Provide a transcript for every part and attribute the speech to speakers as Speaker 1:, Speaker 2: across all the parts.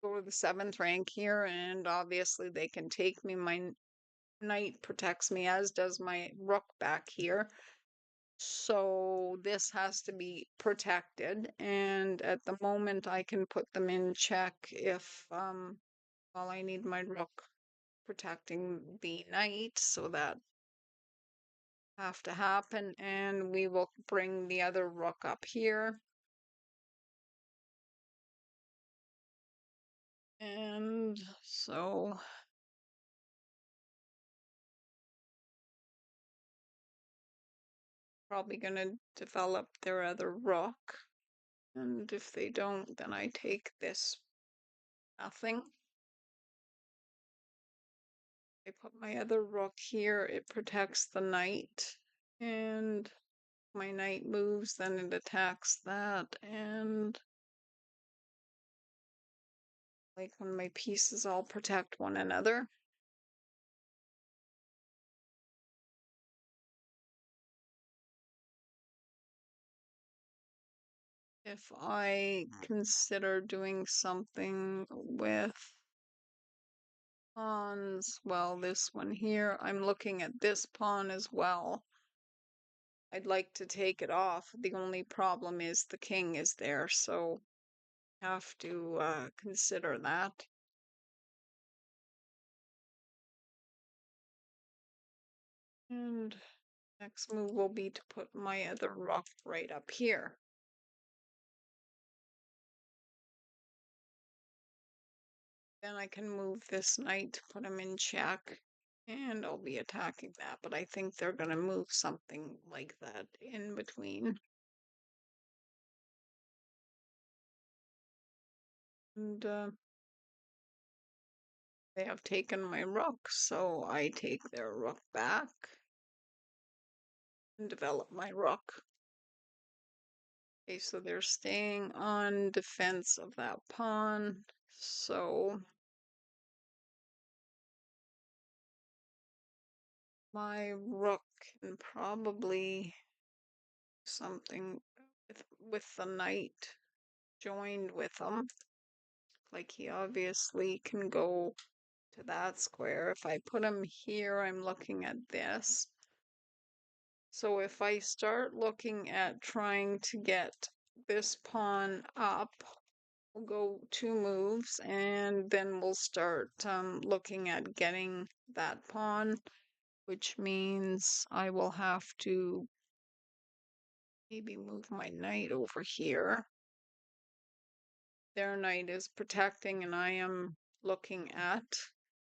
Speaker 1: go to the 7th rank here, and obviously they can take me. My knight protects me, as does my rook back here. So this has to be protected, and at the moment I can put them in check if well, I need my rook protecting the knight, so that have to happen, and we will bring the other rook up here. And so probably gonna develop their other rook. And if they don't, then I take this nothing. I put my other rook here, it protects the knight. And my knight moves, then it attacks that. And like when my pieces all protect one another. If I consider doing something with pawns, well, this one here, I'm looking at this pawn as well. I'd like to take it off. The only problem is the king is there, so have to consider that. And next move will be to put my other rook right up here. Then I can move this knight to put him in check, and I'll be attacking that, but I think they're going to move something like that in between. And they have taken my rook, so I take their rook back and develop my rook. Okay, so they're staying on defense of that pawn, so my rook can probably something with the knight joined with him. Like he obviously can go to that square. If I put him here, I'm looking at this. So if I start looking at trying to get this pawn up, we'll go 2 moves, and then we'll start looking at getting that pawn, which means I will have to maybe move my knight over here. Their knight is protecting, and I am looking at,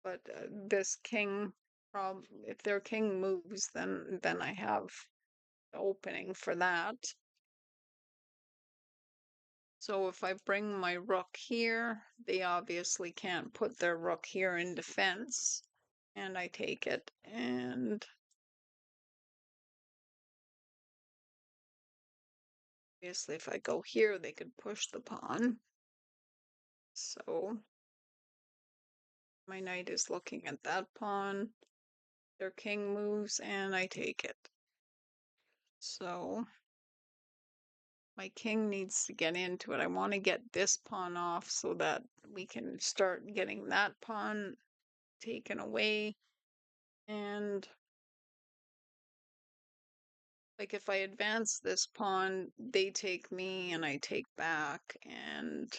Speaker 1: but this king, if their king moves, then I have the opening for that. So if I bring my rook here, they obviously can't put their rook here in defense, and I take it. And obviously if I go here, they could push the pawn. So my knight is looking at that pawn. Their king moves, and I take it. So my king needs to get into it. I want to get this pawn off so that we can start getting that pawn taken away. And like if I advance this pawn, they take me and I take back, and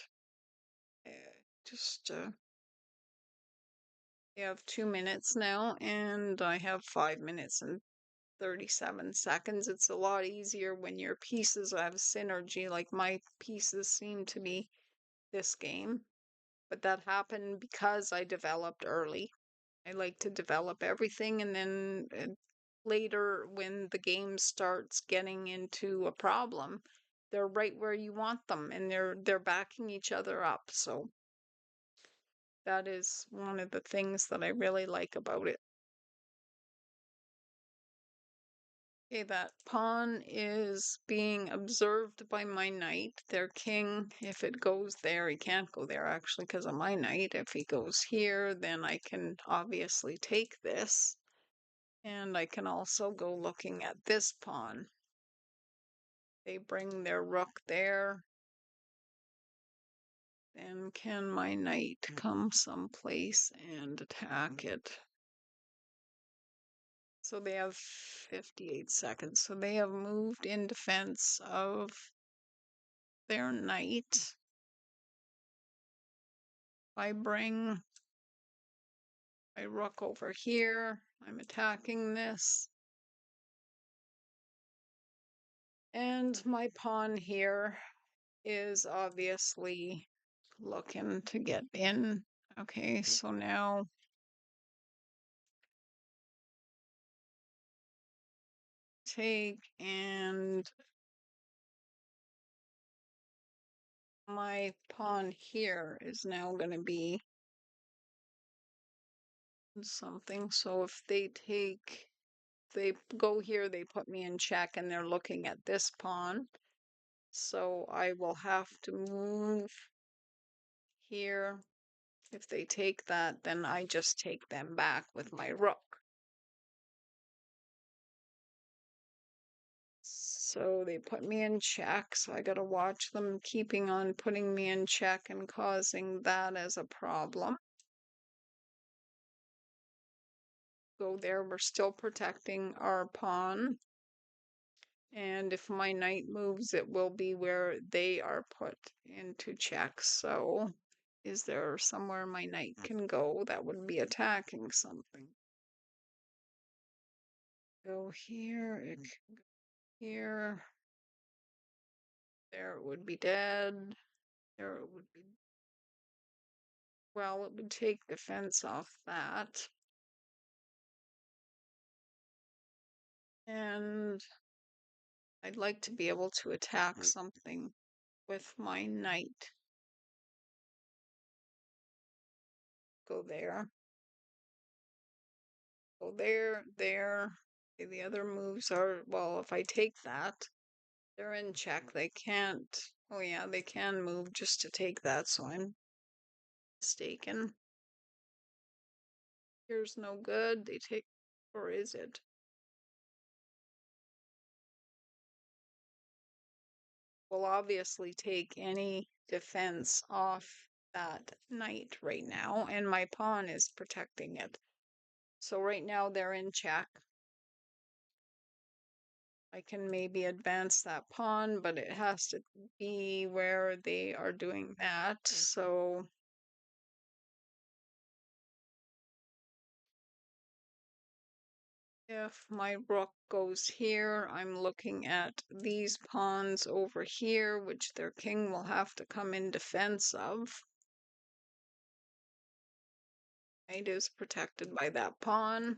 Speaker 1: uh, just we have 2 minutes now, and I have 5 minutes and 37 seconds. It's a lot easier when your pieces have synergy, like my pieces seem to be this game. But that happened because I developed early. I like to develop everything, and then later when the game starts getting into a problem, they're right where you want them, and they're backing each other up. So that is one of the things that I really like about it. Okay, that pawn is being observed by my knight. Their king, if it goes there, he can't go there actually because of my knight. If he goes here, then I can obviously take this. And I can also go looking at this pawn. They bring their rook there. then can my knight come someplace and attack it? So they have 58 seconds. So they have moved in defense of their knight. I bring my rook over here. I'm attacking this. And my pawn here is obviously looking to get in. Okay, so now take, and my pawn here is now going to be something. So if they take, they go here, they put me in check, and they're looking at this pawn. So I will have to move here. If they take that, then I just take them back with my rook. So they put me in check, so I gotta watch them keeping on putting me in check and causing that as a problem. Go there, we're still protecting our pawn. And if my knight moves, it will be where they are put into check. So is there somewhere my knight can go that would be attacking something? Go here, it can go here. There it would be dead. There it would be. Well, it would take defense off that. And I'd like to be able to attack something with my knight. Go there. Go there, there. Okay, the other moves are, well, if I take that, they're in check. They can't, oh yeah, they can move just to take that, so I'm mistaken. Here's no good. They take, or is it? Will obviously take any defense off that knight right now, and my pawn is protecting it. So right now they're in check. I can maybe advance that pawn, but it has to be where they are doing that. So if my rook goes here, I'm looking at these pawns over here, which their king will have to come in defense of. Knight is protected by that pawn,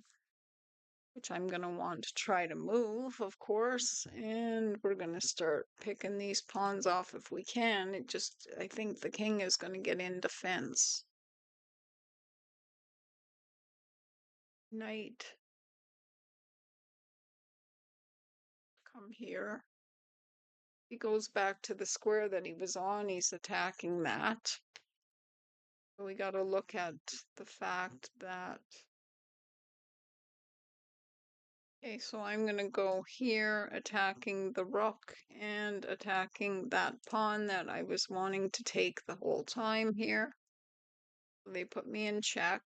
Speaker 1: which I'm going to want to try to move, of course. And we're going to start picking these pawns off if we can. It just, I think the king is going to get in defense. Knight. Come here. He goes back to the square that he was on. He's attacking that. So we got to look at the fact that. Okay, so I'm going to go here, attacking the rook and attacking that pawn that I was wanting to take the whole time here. They put me in check.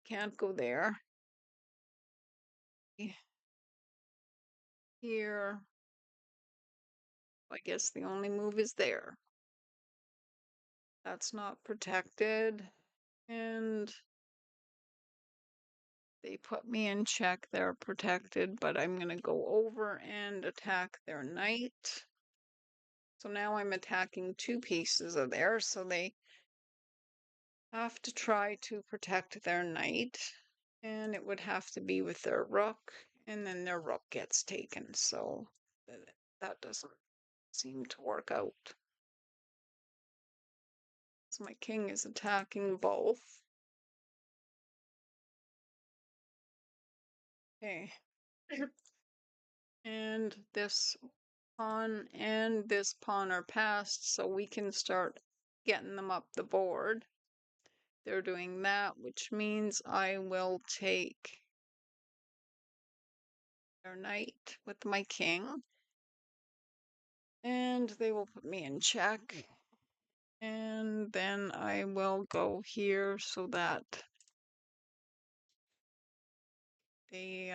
Speaker 1: Can't go there. Here. I guess the only move is there. That's not protected. And they put me in check. They're protected, but I'm going to go over and attack their knight. So now I'm attacking two pieces of theirs, so they have to try to protect their knight. And it would have to be with their rook, and then their rook gets taken. So that doesn't seem to work out. So my king is attacking both. Okay. And this pawn and this pawn are passed, so we can start getting them up the board. They're doing that, which means I will take their knight with my king. And and they will put me in check. And then I will go here so that they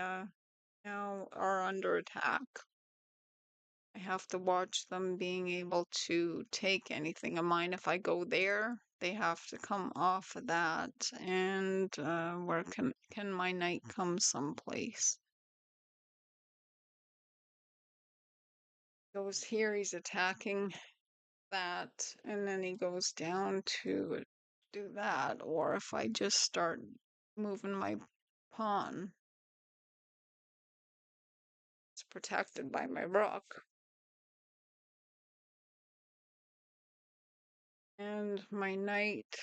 Speaker 1: now are under attack. I have to watch them being able to take anything of mine. If I go there, they have to come off of that. And where can my knight come someplace? Goes here, he's attacking that, and then he goes down to do that. Or if I just start moving my pawn, it's protected by my rook. And my knight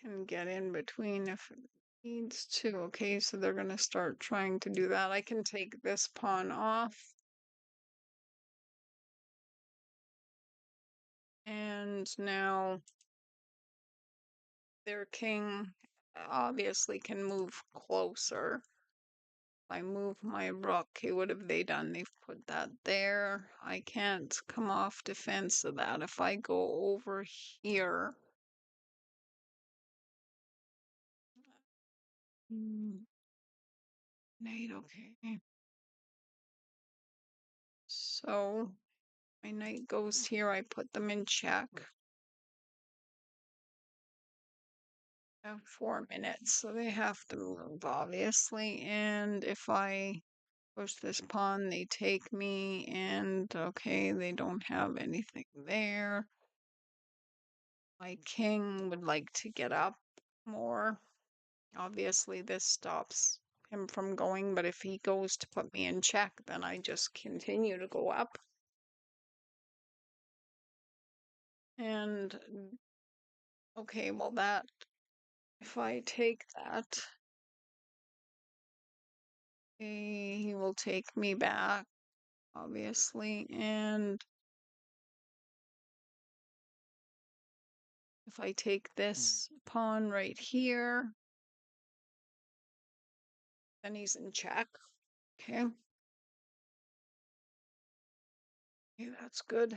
Speaker 1: can get in between if it needs to. Okay, so they're going to start trying to do that. I can take this pawn off. And now their king obviously can move closer. If I move my rook, okay, what have they done? They've put that there. I can't come off defense of that. If I go over here, knight, okay. So my knight goes here, I put them in check. I have 4 minutes, so they have to move, obviously. And if I push this pawn, they take me, and okay, they don't have anything there. My king would like to get up more. Obviously, this stops him from going, but if he goes to put me in check, then I just continue to go up. And okay, well, that if I take that, he will take me back, obviously. And if I take this pawn right here, then he's in check. Okay. Okay, that's good.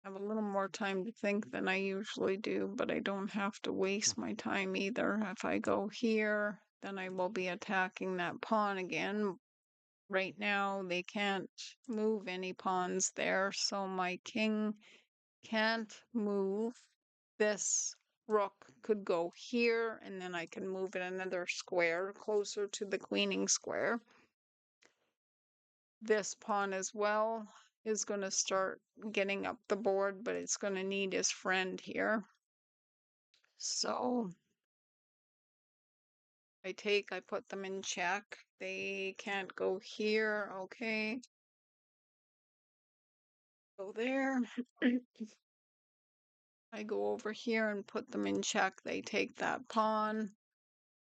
Speaker 1: I have a little more time to think than I usually do, but I don't have to waste my time either. If I go here, then I will be attacking that pawn again. Right now, they can't move any pawns there, so my king can't move. This rook could go here, and then I can move it another square closer to the queening square. This pawn as well is going to start getting up the board, but it's going to need his friend here. So I put them in check. They can't go here. Okay. Go there. I go over here and put them in check. They take that pawn.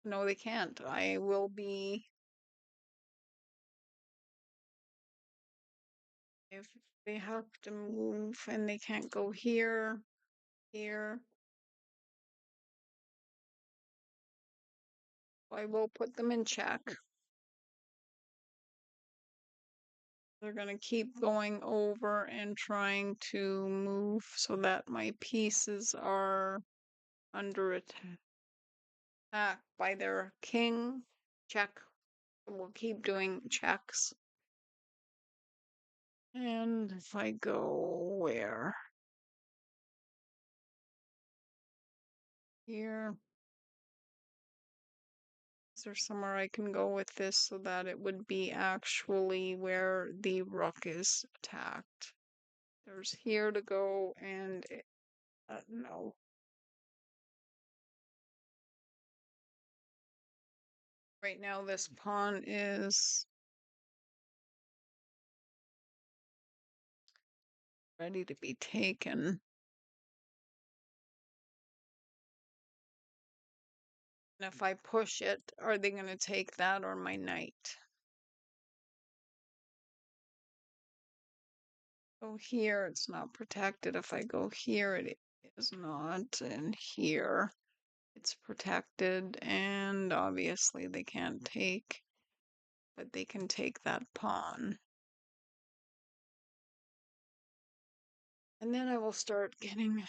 Speaker 1: No, they can't. I will be. If they have to move and they can't go here, here, I will put them in check. They're going to keep going over and trying to move so that my pieces are under attack by their king. Check. We'll keep doing checks. And if I go where? Here. Is there somewhere I can go with this so that it would be actually where the rook is attacked? There's here to go and no. Right now this pawn is ready to be taken. And if I push it, are they going to take that or my knight? Go here, it's not protected. If I go here, it is not in here. It's protected, and obviously they can't take, but they can take that pawn. And then I will start getting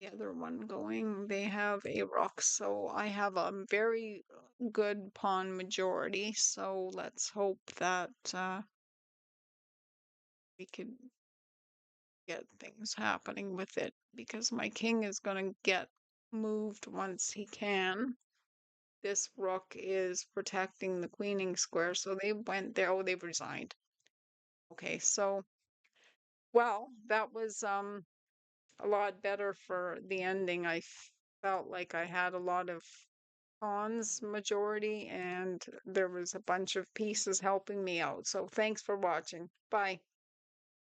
Speaker 1: the other one going. They have a rook, so I have a very good pawn majority. So let's hope that we could get things happening with it, because my king is going to get moved once he can. This rook is protecting the queening square, so they went there. Oh, they've resigned. Okay, so well, that was a lot better for the ending. I felt like I had a lot of pawns majority, and there was a bunch of pieces helping me out. So thanks for watching. Bye.